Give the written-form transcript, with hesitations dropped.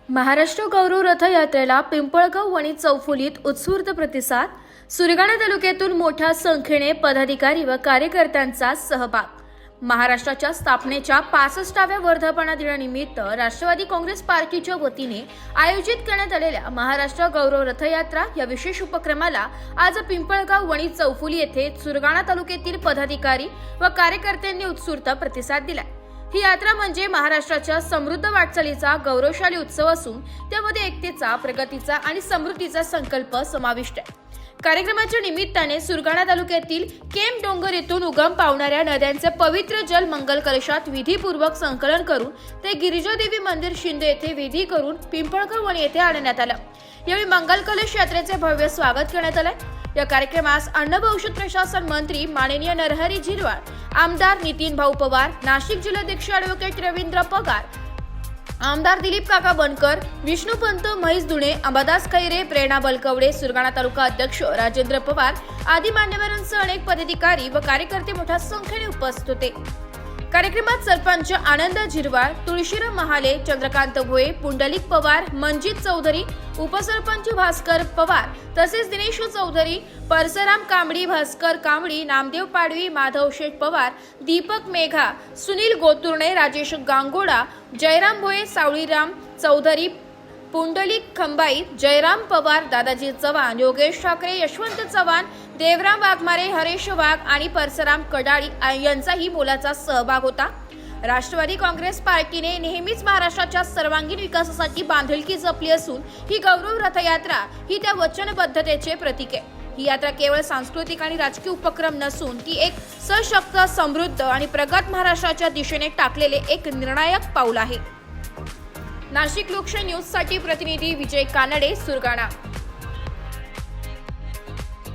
महाराष्ट्र गौरव रथयात्रेला पिंपळगाव वणी चौफुलीत उत्स्फूर्त प्रतिसाद। सुरगाणा तालुक्यातून मोठ्या संख्येने पदाधिकारी व कार्यकर्त्यांचा सहभाग। महाराष्ट्राच्या स्थापनेच्या 65व्या वर्धापन दिनानिमित्त राष्ट्रवादी काँग्रेस पार्टीच्या वतीने आयोजित करण्यात आलेल्या महाराष्ट्र गौरव रथयात्रा या विशेष उपक्रमाला आज पिंपळगाव वणी चौफुली येथे सुरगाणा तालुक्यातील पदाधिकारी व कार्यकर्त्यांनी उत्स्फूर्त प्रतिसाद दिला। ही यात्रा म्हणजे महाराष्ट्राच्या समृद्ध वाटचालीचा गौरवशाली उत्सव असून त्यामध्ये एकतेचा, प्रगतीचा आणि समृद्धीचा संकल्प समाविष्ट आहे। कार्यक्रमाच्या निमित्ताने सुरगाणा तालुक्यातील केम डोंगर येथून उगम पावणाऱ्या नद्यांचे पवित्र जल मंगल कलशात विधीपूर्वक संकलन करून ते गिरिजादेवी मंदिर शिंदे येथे विधी करून पिंपळगाव वणी येथे आणण्यात आलं। यावेळी मंगल कलश यात्रेचे भव्य स्वागत करण्यात आले। या कार्यक्रमास अन्न व औषध प्रशासन मंत्री माननीय नरहरी झिरवाळ, आमदार नितीन भाऊ पवार, नाशिक जिल्हाध्यक्ष ॲडव्होकेट रवींद्र पगार, आमदार दिलीप काका बनकर, विष्णुपंत महेश दुणे, अंबादास खैरे, प्रेरणा बलकवडे, सुरगाणा तालुका अध्यक्ष राजेंद्र पवार आदी मान्यवरांसह अनेक पदाधिकारी व कार्यकर्ते मोठ्या संख्येने उपस्थित होते। कार्यक्रमात सरपंच आनंद झिरवाळ, तुळशीराम महाले, चंद्रकांत भोये, पुंडलिक पवार, मंजित चौधरी, उपसरपंच भास्कर पवार तसेच दिनेश चौधरी, परसराम कांबडी, भास्कर कांबडी, नामदेव पाडवी, माधव शेठ पवार, दीपक मेघा, सुनील गोतुर्णे, राजेश गांगोडा, जयराम भोये, सावळीराम चौधरी, पुंडलिक खंबाई, जयराम पवार, दादाजी चव्हाण, योगेश ठाकरे, यशवंत चव्हाण, देवराम वाघमारे, हरेश वाघ आणि परसराम कडाळी यांचाही मोलाचा सहभाग होता। राष्ट्रवादी काँग्रेस पार्टीने नेहमीच महाराष्ट्राच्या सर्वांगीण विकासासाठी बांधिलकी जपली असून ही गौरव रथयात्रा ही त्या वचनबद्धतेचे प्रतीक आहे। ही यात्रा केवळ सांस्कृतिक आणि राजकीय उपक्रम नसून ती एक सशक्त, समृद्ध आणि प्रगत महाराष्ट्राच्या दिशेने टाकलेले एक निर्णायक पाऊल आहे। नाशिक लोकशाही न्यूज साठी प्रतिनिधी विजय कानडे, सुरगाणा।